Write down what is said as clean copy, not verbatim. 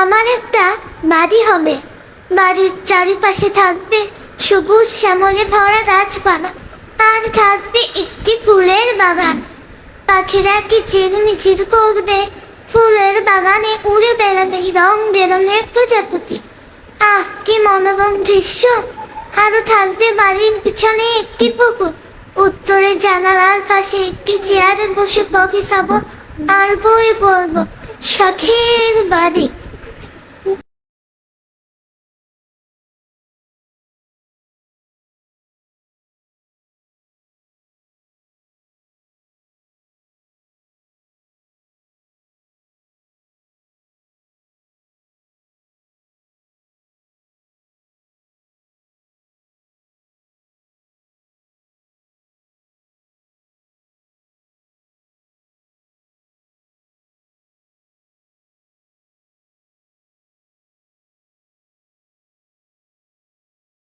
আমার একটা বাড়ি হবে। বাড়ির চারিপাশে থাকবে সবুজ শ্যামলে ভরা গাছপালা, আর থাকবে একটি ফুলের বাগান। পাখিরা কিচিরমিচির করবে, ফুলের বাগানে উড়ে বেড়াবে রং বেরঙের প্রজাপতি। আহ, কি মনোরম দৃশ্য! আরো থাকবে বাড়ির পিছনে একটি পুকুর, উত্তরের জানালার পাশে একটি চেয়ারে বসে কফি খাবো আর বই পড়বো। শখের বাড়ি।